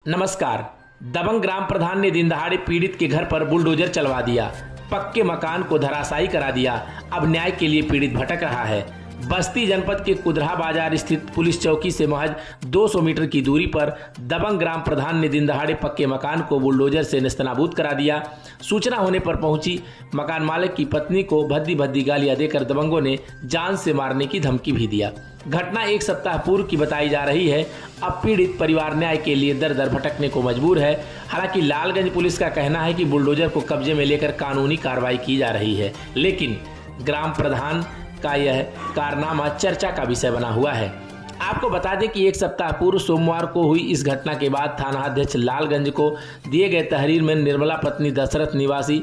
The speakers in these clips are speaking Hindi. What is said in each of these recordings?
नमस्कार। दबंग ग्राम प्रधान ने दिन दहाड़े पीड़ित के घर पर बुलडोजर चलवा दिया, पक्के मकान को धराशायी करा दिया। अब न्याय के लिए पीड़ित भटक रहा है। बस्ती जनपद के कुदरा बाजार स्थित पुलिस चौकी से महज 200 मीटर की दूरी पर दबंग ग्राम प्रधान ने दिन दहाड़े पक्के मकान को बुलडोजर से नेस्तनाबूद करा दिया। सूचना होने पर पहुंची मकान मालिक की पत्नी को भद्दी भद्दी गालियां देकर दबंगों ने जान से मारने की धमकी भी दिया। घटना एक सप्ताह पूर्व की बताई जा रही है। अब पीड़ित परिवार न्याय के लिए दर दर भटकने को मजबूर है। हालांकि लालगंज पुलिस का कहना है कि बुलडोजर को कब्जे में लेकर कानूनी कार्रवाई की जा रही है, लेकिन ग्राम प्रधान का यह कारनामा चर्चा का विषय बना हुआ है। आपको बता दें कि एक सप्ताह पूर्व सोमवार को हुई इस घटना के बाद थानाध्यक्ष लालगंज को दिए गए तहरीर में निर्मला पत्नी दशरथ निवासी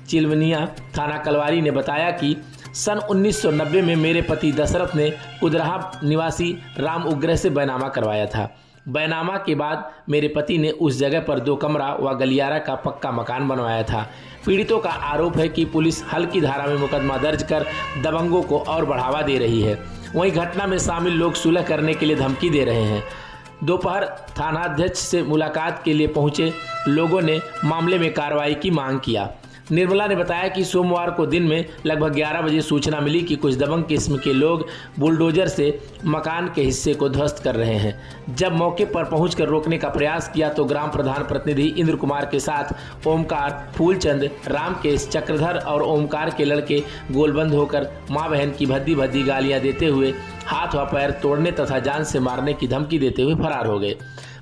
चिलवनिया थाना कलवारी ने बताया कि सन 1990 में मेरे पति दशरथ ने कुदराहा निवासी राम उग्रह से बैनामा करवाया था। बैनामा के बाद मेरे पति ने उस जगह पर 2 कमरा व गलियारा का पक्का मकान बनवाया था। पीड़ितों का आरोप है कि पुलिस हल्की धारा में मुकदमा दर्ज कर दबंगों को और बढ़ावा दे रही है। वहीं घटना में शामिल लोग सुलह करने के लिए धमकी दे रहे हैं। दोपहर थानाध्यक्ष से मुलाकात के लिए पहुंचे लोगों ने मामले में कार्रवाई की मांग किया। निर्मला ने बताया कि सोमवार को दिन में लगभग 11 बजे सूचना मिली कि कुछ दबंग किस्म के लोग बुलडोजर से मकान के हिस्से को ध्वस्त कर रहे हैं। जब मौके पर पहुंचकर रोकने का प्रयास किया तो ग्राम प्रधान प्रतिनिधि इंद्र कुमार के साथ ओमकार, फूलचंद, रामकेश, चक्रधर और ओमकार के लड़के गोलबंद होकर मां बहन की भद्दी भद्दी गालियां देते हुए हाथ व पैर तोड़ने तथा जान से मारने की धमकी देते हुए फरार हो गए।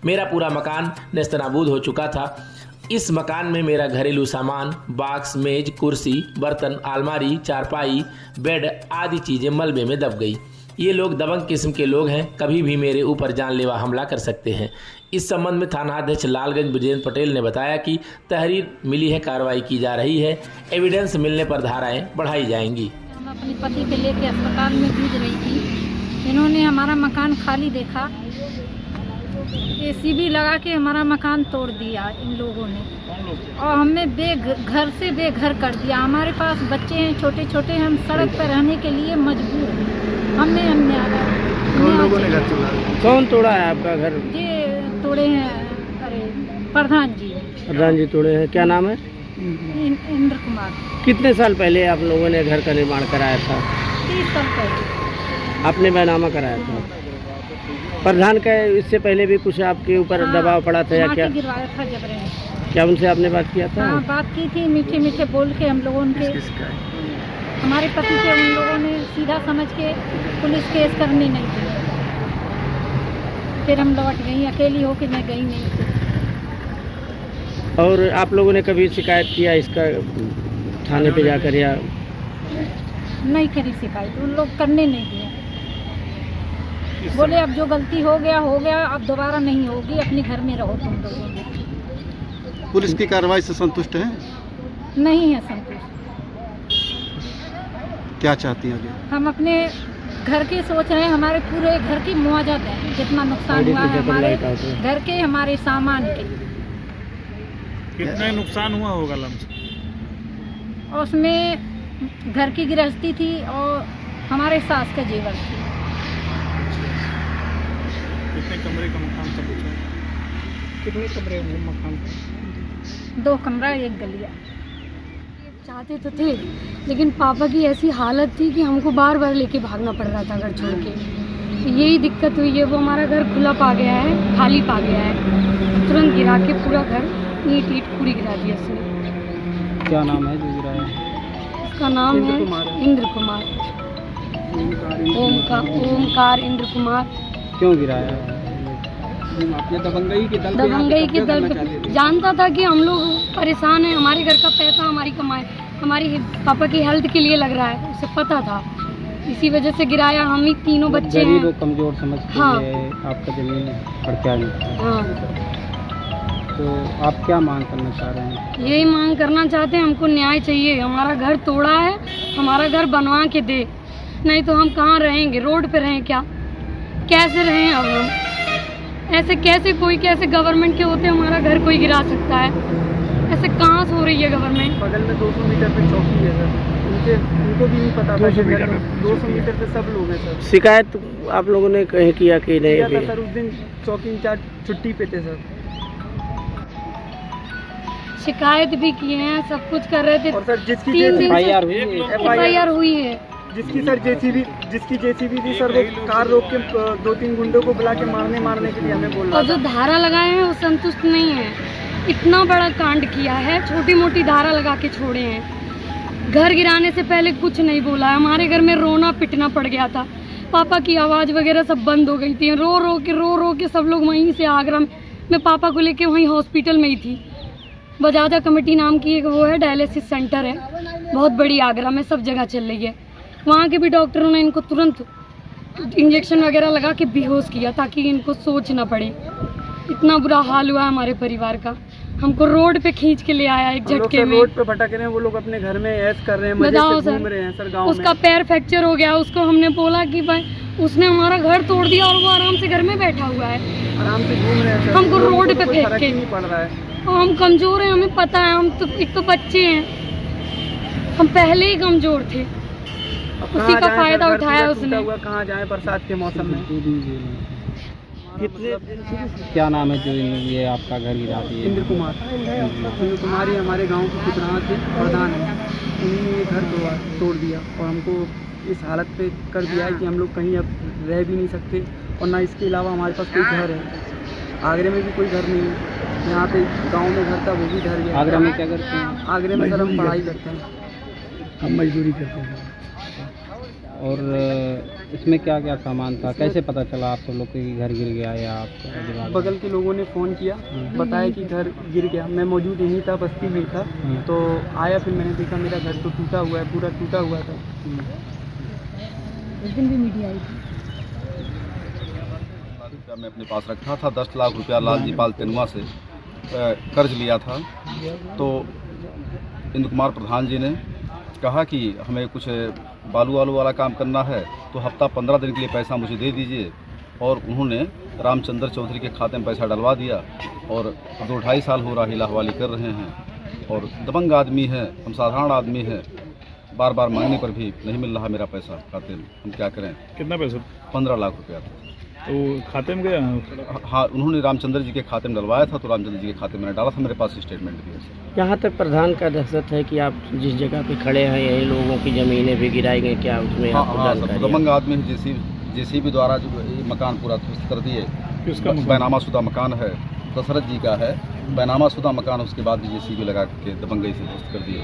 मेरा पूरा मकान नेस्तनाबूद हो चुका था। इस मकान में मेरा घरेलू सामान, बॉक्स, मेज, कुर्सी, बर्तन, अलमारी, चारपाई, बेड आदि चीज़ें मलबे में दब गई। ये लोग दबंग किस्म के लोग हैं, कभी भी मेरे ऊपर जानलेवा हमला कर सकते हैं। इस संबंध में थानाध्यक्ष लालगंज बुजेंद्र पटेल ने बताया कि तहरीर मिली है, कार्रवाई की जा रही है। एविडेंस मिलने पर धाराएं बढ़ाई जाएंगी। हम अपने पति को लेकर अस्पताल में जूझ रही थी। इन्होंने हमारा मकान खाली देखा, एसीबी लगा के हमारा मकान तोड़ दिया इन लोगों ने, और हमने घर से बेघर कर दिया। हमारे पास बच्चे हैं, छोटे छोटे, हम सड़क पर रहने के लिए मजबूर हैं। हमने कौन लोगों ने घर तोड़ा? कौन तोड़ा है आपका घर? ये तोड़े हैं, अरे प्रधान जी। प्रधान जी तोड़े हैं। क्या नाम है? इंद्र कुमार। कितने साल पहले आप लोगों ने घर का निर्माण कराया था? 30 साल पहले आपने बैनामा कराया था। प्रधान का इससे पहले भी कुछ आपके ऊपर दबाव पड़ा था या क्या? गिरवाया था जबरन। क्या उनसे आपने बात किया था? हाँ, बात की थी, मीठे मीठे बोल के हम लोगों के। हमारे पति से उन लोगों ने सीधा समझ के पुलिस केस करने नहीं दिया। फिर हम लौट गई, अकेली होकर मैं गई नहीं थी। और आप लोगों ने कभी शिकायत किया इसका थाने पे जाकर या? नहीं करी शिकायत, उन लोग करने नहीं दिया। बोले अब जो गलती हो गया, अब दोबारा नहीं होगी, अपने घर में रहो तुम लोगों ने। पुलिस की कार्रवाई से संतुष्ट हैं? नहीं है संतुष्ट। क्या चाहती हैं आगे? हम अपने घर के सोच रहे हैं, हमारे पूरे घर की मुआवजा दें, जितना नुकसान हुआ है हमारे घर के, हमारे सामान के। कितना नुकसान हुआ होगा लमसम? और उसमें घर की गृहस्थी थी और हमारे सास का जेवर थी। कितने कमरे का मकान था? कितने कमरे मकान? 2 कमरा 1 गलिया। चाहते तो थे, लेकिन पापा की ऐसी हालत थी कि हमको बार बार लेके भागना पड़ रहा था घर छोड़ के। यही दिक्कत हुई है। वो हमारा घर खुला पा गया है, खाली पा गया है। तुरंत गिरा के पूरा घर ईंट पूरी गिरा दिया उसने। क्या नाम है जो गिराया? उसका नाम है इंद्र कुमार। ओमकार इंद्र कुमार। क्यों गिराया? दबंगई के दल पे जानता था कि हम लोग परेशान हैं, हमारे घर का पैसा हमारी कमाई, हमारी पापा की हेल्थ के लिए लग रहा है, उसे पता था, इसी वजह से गिराया। हम ही तीनों बच्चे हैं, कमजोर समझ के हाँ। आपका जमीन हड़पा नहीं। हाँ। तो आप क्या मांग करना चाह रहे हैं? यही मांग करना चाहते हैं, हमको न्याय चाहिए। हमारा घर तोड़ा है, हमारा घर बनवा के दे, नहीं तो हम कहाँ रहेंगे? रोड पे रहें क्या? कैसे रहें अब हम? ऐसे कैसे गवर्नमेंट के होते हमारा घर कोई गिरा सकता है? ऐसे कहाँ से हो रही है गवर्नमेंट? बगल में 200 मीटर पे चौकी है सर, उनको भी नहीं पता। 200 मीटर पे सब लोग हैं सर। शिकायत आप लोगों ने कहीं किया कि नहीं? सर उस दिन चौकी इंचार्ज छुट्टी पे थे सर। शिकायत भी किए हैं, सब कुछ कर रहे थे। और सर जिसकी 3 दिन से FIR हुई है। जिसकी सर JCB थी सर, वो कार रोक के 2-3 गुंडों को बुला के मारने के लिए हमें बोल रहा और जो धारा लगाए हैं वो संतुष्ट नहीं है। इतना बड़ा कांड किया है, छोटी मोटी धारा लगा के छोड़े हैं। घर गिराने से पहले कुछ नहीं बोला है। हमारे घर में रोना पिटना पड़ गया था। पापा की आवाज़ वगैरह सब बंद हो गई थी। रो रो के सब लोग वहीं से आगरा में, मैं पापा को लेके वहीं हॉस्पिटल में ही थी। बजाजा कमेटी नाम की एक वो है, डायलिसिस सेंटर है, बहुत बड़ी आगरा में, सब जगह चल रही है। वहाँ के भी डॉक्टरों ने इनको तुरंत इंजेक्शन वगैरह लगा के बेहोश किया ताकि इनको सोच ना पड़े। इतना बुरा हाल हुआ हमारे परिवार का। हमको रोड पे खींच के ले आया एक झटके में। रोड पे भटक रहे हैं, वो लोग अपने घर में ऐश कर रहे हैं, मजे से घूम रहे हैं सर गांव में। उसका पैर फ्रैक्चर हो गया, उसको हमने बोला कि भाई उसने हमारा घर तोड़ दिया और वो आराम से घर में बैठा हुआ है, आराम से घूम रहे हैं सर। हमको रोड पे फेंक के। नहीं पड़ रहा है। और हम कमजोर हैं, हमें पता है। हम तो एक तो बच्चे हैं, हम पहले ही कमजोर थे। उसी का फायदा उठाया उसने। कहाँ जाए बरसात के मौसम में। क्या नाम है जो ये आपका घर गिरा दिए? इंद्र कुमार ही हमारे गांव की कुतराहा के प्रधान है। उन्होंने ये घर तोड़ दिया और हमको इस हालत पे कर दिया है कि हम लोग कहीं अब रह भी नहीं सकते, और ना इसके अलावा हमारे पास कोई घर है। आगरे में भी कोई घर नहीं है। यहाँ पे गांव में घर था, वो भी ढह गया। आगरा में क्या करते हैं? आगरे में सर हम पढ़ाई करते हैं, हम मजदूरी करते हैं। और इसमें क्या क्या सामान था? कैसे पता चला आप सब लोग के घर गिर गया या आप? बगल के लोगों ने फ़ोन किया, बताया कि घर गिर गया। मैं मौजूद यहीं था, बस्ती में था, तो आया, फिर मैंने देखा मेरा घर तो टूटा हुआ है, पूरा टूटा हुआ था। उस दिन भी मीडिया आई थी। मैं अपने पास रखा था 10 लाख रुपया लालजी पाल तेनुआ से कर्ज लिया था। तो इंद्र कुमार प्रधान जी ने कहा कि हमें कुछ बालू वालू वाला काम करना है, तो हफ्ता 15 दिन के लिए पैसा मुझे दे दीजिए। और उन्होंने रामचंद्र चौधरी के खाते में पैसा डलवा दिया, और 2-2.5 साल हो रहा हिला हवाली कर रहे हैं। और दबंग आदमी है, हम साधारण आदमी हैं, बार बार मांगने पर भी नहीं मिल रहा मेरा पैसा खाते में। हम क्या करें? कितना पैसा? 15 लाख रुपया था। तो खाते में गया? हाँ, उन्होंने रामचंद्र जी के खाते में डलवाया था, तो रामचंद्र जी के खाते में डाला था। मेरे पास स्टेटमेंट भी है। यहाँ तक प्रधान का दहशत है कि आप जिस जगह पे खड़े हैं यही लोगों की ज़मीनें भी गिराई गई, क्या उसमें आपको जानकारी है? दबंग आदमी है, जेसीबी द्वारा जो ये मकान पूरा ध्वस्त कर दिए। किसका मकान? बैनामा शुदा मकान है, दशरथ जी का है, बैनामा शुदा मकान। उसके बाद जेसीबी लगा के दबंगई से ध्वस्त कर दिए।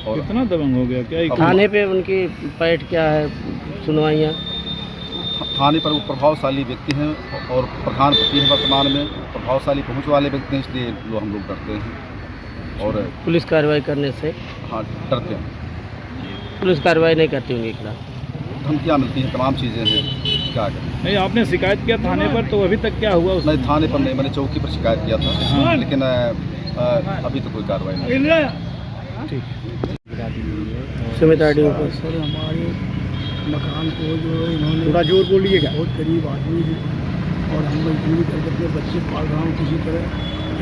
और कितना दबंग हो गया? क्या थाने पे उनकी पैठ क्या है, सुनवाइयाँ? थाने पर वो प्रभावशाली व्यक्ति हैं और प्रधानपति हैं वर्तमान में, प्रभावशाली पहुंच वाले व्यक्ति हैं, इसलिए वो हम लोग डरते हैं। और पुलिस कार्रवाई करने से? हाँ, डरते हैं। पुलिस कार्रवाई नहीं करती उनके खिलाफ? धमकियाँ मिलती हैं, तमाम चीज़ें हैं, क्या करें। नहीं, आपने शिकायत किया थाने पर, तो अभी तक क्या हुआ? नहीं, थाने पर नहीं, मैंने चौकी पर शिकायत किया था, लेकिन अभी तो कोई कार्रवाई नहीं। सुमित आरडीओ पर सर हमारे मकान को जो इन्होंने, थोड़ा जोर बोलिएगा, बहुत गरीब आदमी है और हम मजदूरी करके अपने बच्चे पाल रहा हूँ किसी तरह।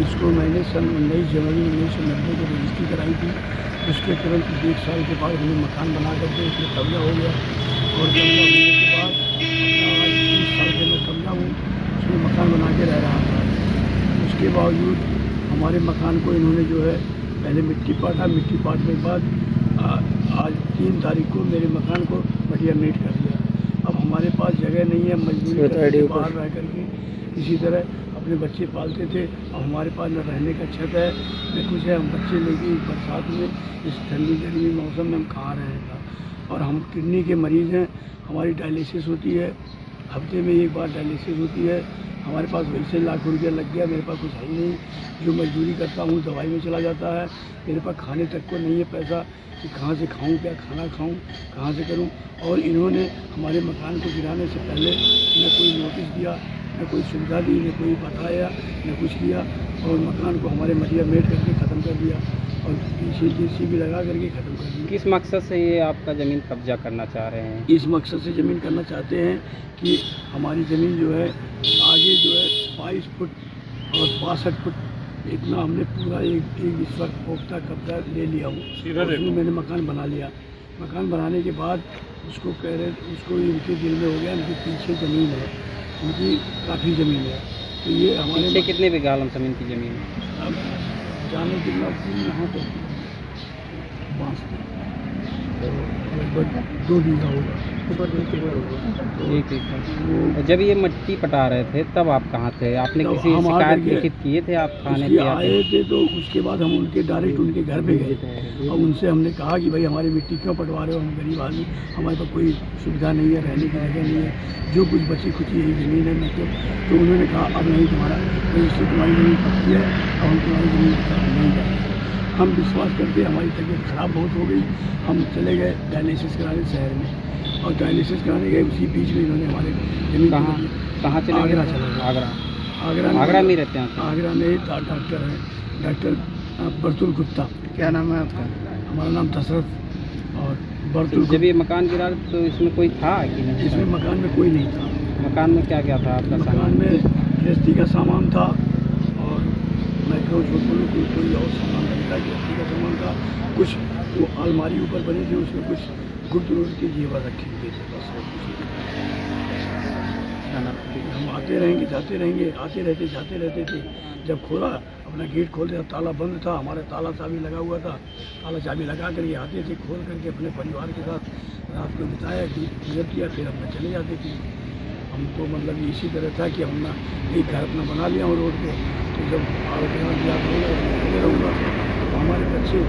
इसको मैंने सन 19 जनवरी 1990 को रजिस्ट्री कराई थी। उसके तुरंत 1 साल के बाद हमें मकान बना करके उसमें कब्जा हो गया, और कब्जा होने के बाद आज 30 साल से मैं कब्जा हूँ, उसमें मकान बना के रह रहा था। उसके बावजूद हमारे मकान को इन्होंने जो है पहले मिट्टी पाटा, मिट्टी पाटने के बाद आज 3 तारीख को मेरे मकान को बढ़िया मेट कर दिया। अब हमारे पास जगह नहीं है, मजबूरी करके बाहर रह करके इसी तरह अपने बच्चे पालते थे। अब हमारे पास न रहने का छत है न कुछ है। हम बच्चे लेके बरसात में इस ठंडी गर्मी मौसम में हम कहाँ रहेगा। और हम किडनी के मरीज़ हैं, हमारी डायलिसिस होती है, हफ्ते में 1 बार डायलिसिस होती है। हमारे पास वैसे लाख रुपया लग गया, मेरे पास कुछ है ही नहीं। जो मजदूरी करता हूँ दवाई में चला जाता है, मेरे पास खाने तक को नहीं है पैसा कि कहाँ से खाऊं, क्या खाना खाऊं, कहाँ से करूं। और इन्होंने हमारे मकान को गिराने से पहले न कोई नोटिस दिया, न कोई सुविधा दी, न कोई बताया, न कुछ किया, और मकान को हमारे मटिया मेट करके ख़त्म कर दिया और पीछे JCB लगा करके ख़त्म कर दिया। किस मकसद से ये आपका ज़मीन कब्जा करना चाह रहे हैं? इस मकसद से ज़मीन करना चाहते हैं कि हमारी ज़मीन जो है आगे जो है 22 फुट और 62 फुट इतना हमने पूरा एक इस वक्त पोख्ता कब्जा ले लिया हूँ। उसमें मैंने मकान बना लिया। मकान बनाने के बाद उसको कह रहे, उसको इनके दिल में हो गया, इनके पीछे ज़मीन है, उनकी काफ़ी ज़मीन है, तो ये हमारे पीछे कितने बीघा ज़मीन की ज़मीन है? जाने के लिए यहाँ तो बांस थी, तो लगभग 2 बीघा होगा। ठीक है। जब ये मिट्टी पटा रहे थे तब आप कहाँ थे? आपने तब किसी हम आ शिकायत करके लिखित किए थे आप थाने उसके पे आके? आए थे, तो उसके बाद हम उनके डायरेक्ट उनके घर पे गए और उनसे हमने कहा कि भाई हमारी मिट्टी क्यों पटवा रहे हो, हम गरीब आदमी, हमारे पास कोई सुविधा नहीं है, रहने की जगह नहीं है, जो कुछ बची खुची यही ज़मीन है मतलब। तो उन्होंने कहा अब नहीं, तुम्हारा इससे तुम्हारी ज़मीन पक्की है, अब हम तुम्हारी ज़मीन नहीं जाएंगे। हम विश्वास करके, हमारी तबीयत ख़राब बहुत हो गई, हम चले गए डायलिसिस कराने शहर में, और डायलिसिस कराने गए उसी बीच में इन्होंने हमारे ज़मीन कहाँ चले गए? आगरा चले गए। आगरा में रहते हैं? आगरा में डॉक्टर है, डॉक्टर बरतुल गुप्ता। क्या नाम है आपका? हमारा नाम दशरथ और बरतुल। जब ये मकान गिरा तो इसमें कोई था कि नहीं? इसमें मकान में कोई नहीं था। मकान में क्या क्या था आपका मकान सामान? में गृहस्थी का सामान था, और मैं क्यों झूठ बोलूँ, कोई और सामान नहीं था। गृहस्थी का सामान था, कुछ वो अलमारी ऊपर बनी थी, उसमें कुछ गुप्त रूप के जेवर रखे हुए थे, बस और कुछ नहीं। हम आते रहेंगे, जाते रहेंगे, आते रहते जाते रहते थे। जब खोला, अपना गेट खोलते, ताला बंद था, हमारा ताला चाबी लगा हुआ था, ताला चाबी लगा करके आते थे, खोल करके अपने परिवार के साथ रात को बिताया, गुजर किया, फिर अपना चले जाते थे। हम तो मतलब इसी तरह था कि हम एक घर अपना बना लिया हूँ रोड पे, तो जब रहूँगा तो हमारे बच्चे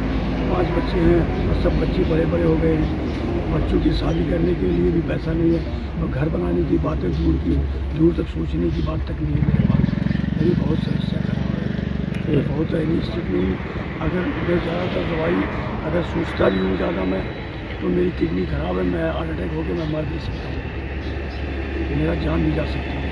5 बच्चे हैं, और सब बच्चे बड़े बड़े हो गए हैं, बच्चों की शादी करने के लिए भी पैसा नहीं है, और घर बनाने की बातें दूर तक सोचने की बात तक नहीं है मेरे पास। मेरी बहुत समस्या है, बहुत है स्थिति में। अगर मैं ज़्यादातर दवाई अगर सोचता भी हूँ ज़्यादा मैं, तो मेरी किडनी खराब है, मैं हार्ट अटैक होकर मैं मर भी सकता हूँ, मेरा जान भी जा सकता है।